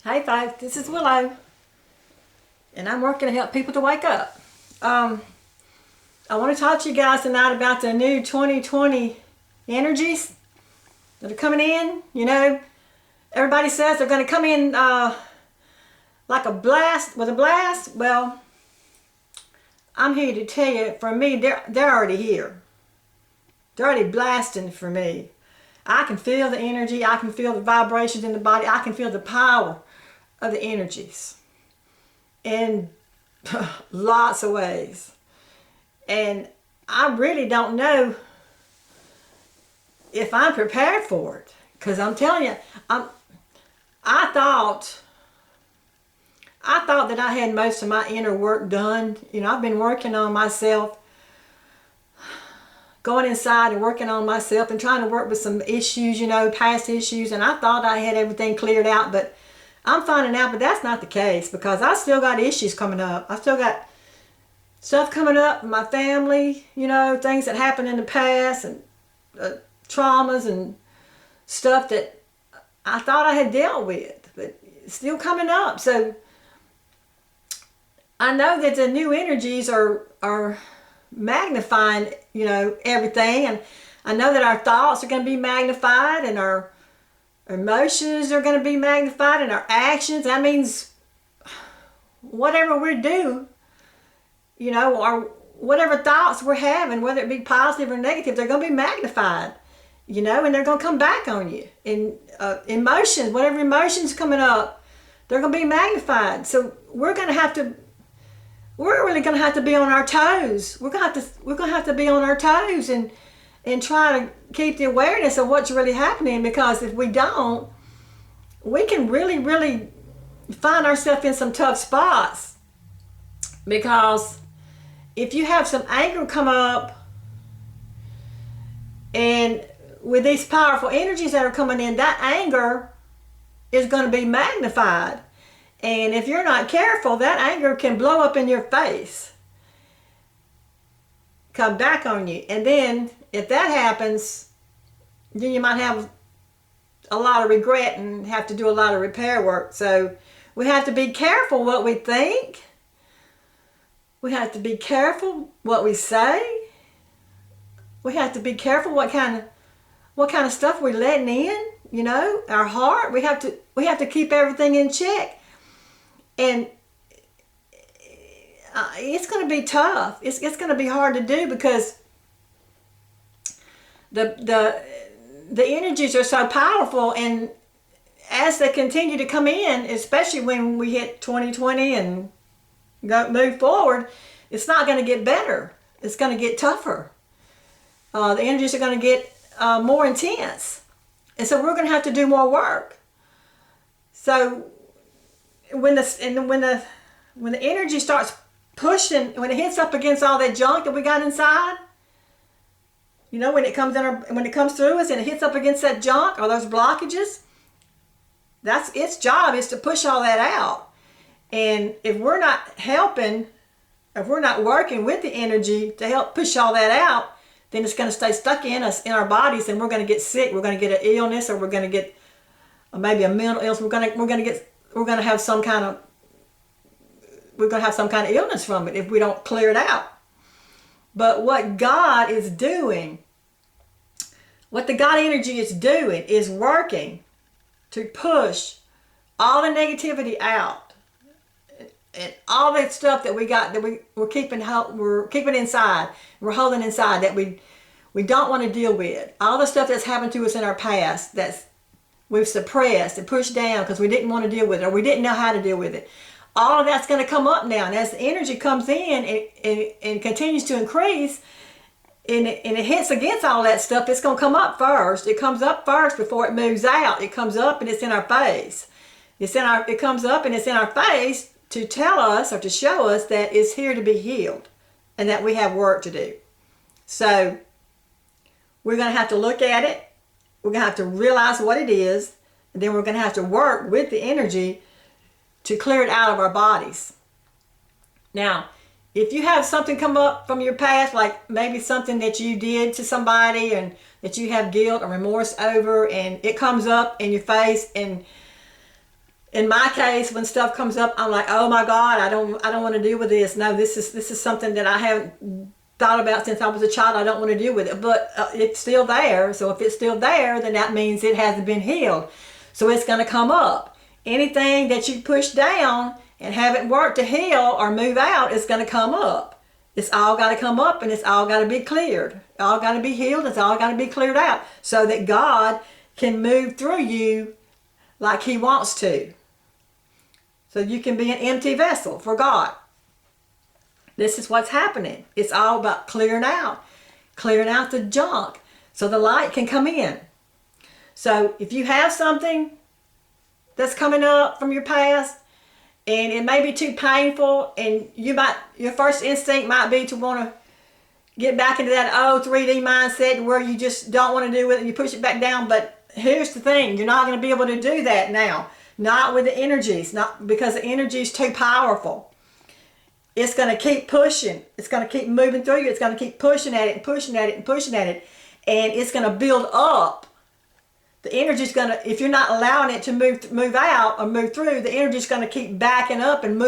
Hey folks, this is Willow, and I'm working to help people to wake up. I want to talk to you guys tonight about the new 2020 energies that are coming in. You know, everybody says they're going to come in like a blast, with a blast. Well, I'm here to tell you, for me, they're already here. They're already blasting for me. I can feel the energy, I can feel the vibrations in the body, I can feel the power of the energies in lots of ways. And I really don't know if I'm prepared for it, because I'm telling you, I thought that I had most of my inner work done. You know, I've been working on myself, going inside and working on myself and trying to work with some issues, you know, past issues, and I thought I had everything cleared out, but I'm finding out, but that's not the case, because I still got issues coming up. I still got stuff coming up in my family, you know, things that happened in the past, and traumas and stuff that I thought I had dealt with, but it's still coming up. So I know that the new energies are magnifying, you know, everything, and I know that our thoughts are going to be magnified, and our emotions are going to be magnified, and our actions. That means whatever we do, you know, or whatever thoughts we're having, whether it be positive or negative, they're going to be magnified, you know, and they're going to come back on you. And emotions, whatever emotions coming up, they're going to be magnified. So we're really going to have to be on our toes. We're going to have to be on our toes and try to keep the awareness of what's really happening, because if we don't, we can really find ourselves in some tough spots. Because if you have some anger come up, and with these powerful energies that are coming in, that anger is going to be magnified. And if you're not careful, that anger can blow up in your face, come back on you. And then if that happens, then you might have a lot of regret and have to do a lot of repair work. So we have to be careful what we think. We have to be careful what we say. We have to be careful what kind of stuff we're letting in, you know, our heart. We have to keep everything in check. And it's going to be tough. It's going to be hard to do, because the energies are so powerful, and as they continue to come in, especially when we hit 2020 and move forward, it's not going to get better. It's going to get tougher. The energies are going to get more intense, and so we're going to have to do more work. So when the energy starts pushing, when it hits up against all that junk that we got inside, you know, when it comes through us and it hits up against that junk or those blockages, that's its job, is to push all that out. And if we're not helping, if we're not working with the energy to help push all that out, then it's going to stay stuck in us, in our bodies, and we're going to get sick. We're going to get an illness, or we're going to get maybe a mental illness. We're going to have some kind of illness from it if we don't clear it out. But what God is doing, what the God energy is doing, is working to push all the negativity out, and all that stuff that we got, that we're keeping inside, we're holding inside, that we don't want to deal with. All the stuff that's happened to us in our past, that's we've suppressed and pushed down because we didn't want to deal with it, or we didn't know how to deal with it. All of that's going to come up now. And as the energy comes in and continues to increase, and it hits against all that stuff, it's going to come up first. It comes up first before it moves out. It comes up and it's in our face. It comes up and it's in our face to tell us, or to show us, that it's here to be healed and that we have work to do. So we're going to have to look at it. We're going to have to realize what it is, and then we're going to have to work with the energy to clear it out of our bodies. Now, if you have something come up from your past, like maybe something that you did to somebody and that you have guilt or remorse over, and it comes up in your face, and in my case, when stuff comes up, I'm like, oh my God, I don't want to deal with this. No, this is something that I haven't thought about since I was a child. I don't want to deal with it, but it's still there. So if it's still there, then that means it hasn't been healed. So it's going to come up. Anything that you push down and haven't worked to heal or move out is going to come up. It's all got to come up, and it's all got to be cleared. All got to be healed. It's all got to be cleared out so that God can move through you like He wants to. So you can be an empty vessel for God. This is what's happening. It's all about clearing out the junk so the light can come in. So if you have something that's coming up from your past and it may be too painful, and your first instinct might be to want to get back into that old 3D mindset where you just don't want to do it and you push it back down. But here's the thing, you're not going to be able to do that now. Not with the energies, not because the energy is too powerful. It's going to keep pushing. It's going to keep moving through you. It's going to keep pushing at it and pushing at it and pushing at it. And it's going to build up. The energy is going to, if you're not allowing it to move out or move through, the energy is going to keep backing up and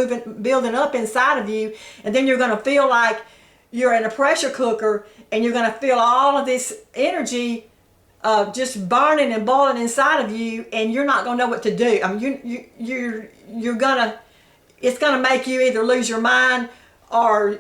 building up inside of you. And then you're going to feel like you're in a pressure cooker, and you're going to feel all of this energy just burning and boiling inside of you, and you're not going to know what to do. I mean, you're gonna, it's going to make you either lose your mind or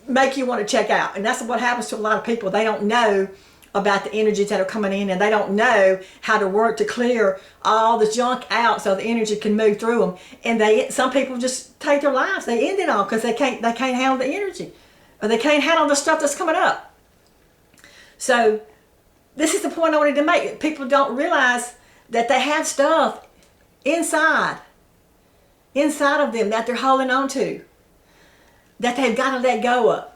make you want to check out. And that's what happens to a lot of people. They don't know about the energies that are coming in, and they don't know how to work to clear all the junk out so the energy can move through them. And some people just take their lives. They end it all because they can't handle the energy, or they can't handle the stuff that's coming up. So this is the point I wanted to make. People don't realize that they have stuff inside of them that they're holding on to, that they've got to let go of.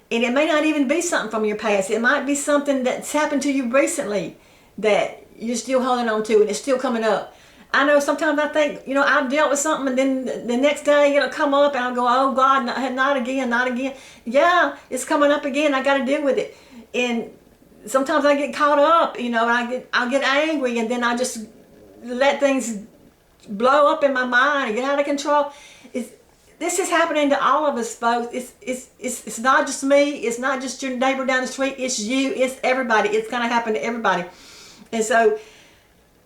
And it may not even be something from your past. It might be something that's happened to you recently that you're still holding on to, and it's still coming up. I know sometimes I think, I've dealt with something, and then the next day it'll come up and I'll go, oh God, not again, not again. Yeah, it's coming up again. I got to deal with it. And sometimes I get caught up, and I'll get angry, and then I just let things blow up in my mind and get out of control. This is happening to all of us, folks. It's not just me. It's not just your neighbor down the street. It's you. It's everybody. It's going to happen to everybody. And so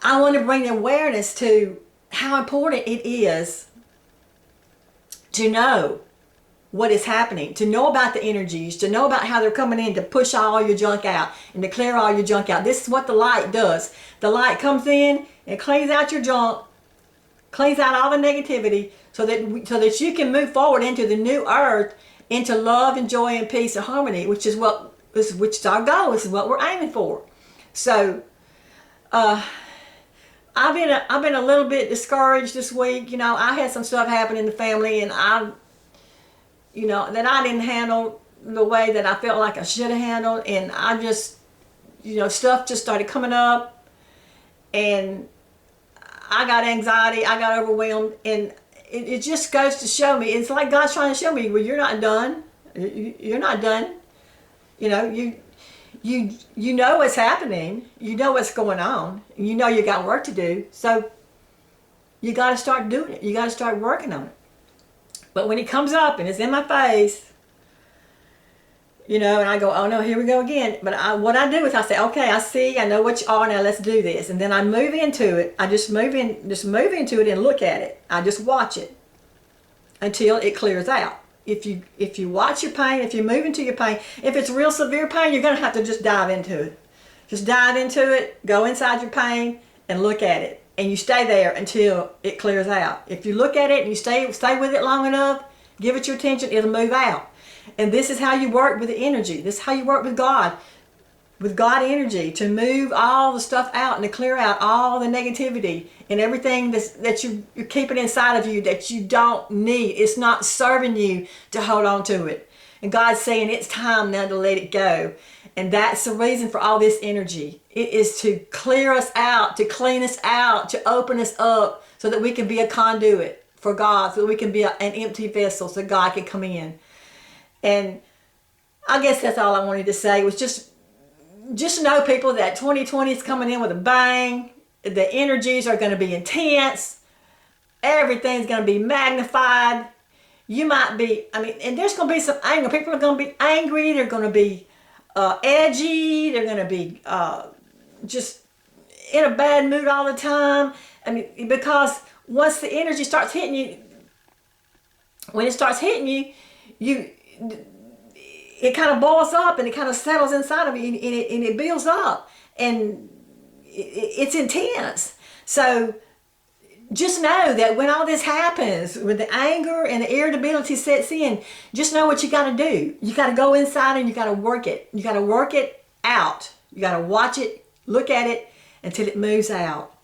I want to bring awareness to how important it is to know what is happening, to know about the energies, to know about how they're coming in to push all your junk out and to clear all your junk out. This is what the light does. The light comes in and cleans out your junk, cleans out all the negativity, so that you can move forward into the new earth, into love and joy and peace and harmony, which is our goal. This is what we're aiming for. So I've been a little bit discouraged this week. I had some stuff happen in the family, and that I didn't handle the way that I felt like I should have handled, and I just, stuff just started coming up, and I got anxiety, I got overwhelmed, and it just goes to show me, it's like God's trying to show me, well, you're not done. You're not done. You know what's happening. You know what's going on. You know you got work to do. So you got to start doing it. You got to start working on it. But when it comes up and it's in my face, and I go, oh no, here we go again. But what I do is I say, okay, I see, I know what you are, now let's do this. And then I move into it. I just move into it and look at it. I just watch it until it clears out. If you watch your pain, if you move into your pain, if it's real severe pain, you're going to have to just dive into it. Just dive into it, go inside your pain and look at it. And you stay there until it clears out. If you look at it and you stay with it long enough, give it your attention, it'll move out. And this is how you work with the energy. This is how you work with God energy, to move all the stuff out and to clear out all the negativity and everything that you're keeping inside of you that you don't need. It's not serving you to hold on to it. And God's saying it's time now to let it go. And that's the reason for all this energy. It is to clear us out, to clean us out, to open us up so that we can be a conduit for God, so that we can be an empty vessel so God can come in. And I guess that's all I wanted to say, was just know, people, that 2020 is coming in with a bang. the energies are going to be intense. Everything's going to be magnified. You might be, and there's going to be some anger. People are going to be angry. They're going to be edgy. They're going to be just in a bad mood all the time. Because once the energy starts hitting you, when it starts hitting you, it kind of boils up and it kind of settles inside of you, and it builds up, and it's intense. So just know that when all this happens, when the anger and the irritability sets in, just know what you got to do. You got to go inside and you got to work it. You got to work it out. You got to watch it, look at it until it moves out.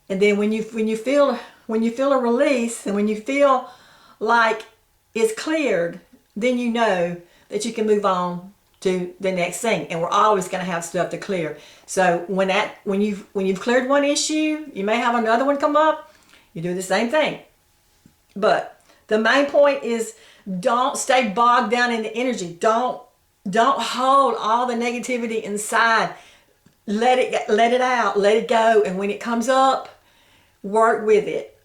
And then when you feel a release, and when you feel like it's cleared, then you know that you can move on to the next thing. And we're always going to have stuff to clear. So when you've cleared one issue, you may have another one come up. You do the same thing. But the main point is, don't stay bogged down in the energy. Don't hold all the negativity inside. Let it out. Let it go. And when it comes up, work with it.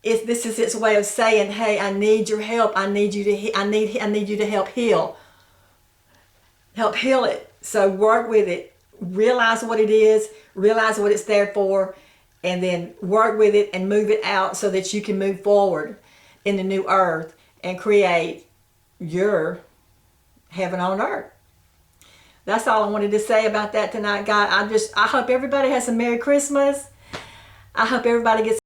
This is its way of saying, hey, I need your help. I need you to help heal. Help heal it. So work with it. Realize what it is. Realize what it's there for. And then work with it and move it out so that you can move forward in the new earth and create your heaven on earth. That's all I wanted to say about that tonight, guys. I hope everybody has a Merry Christmas. I hope everybody gets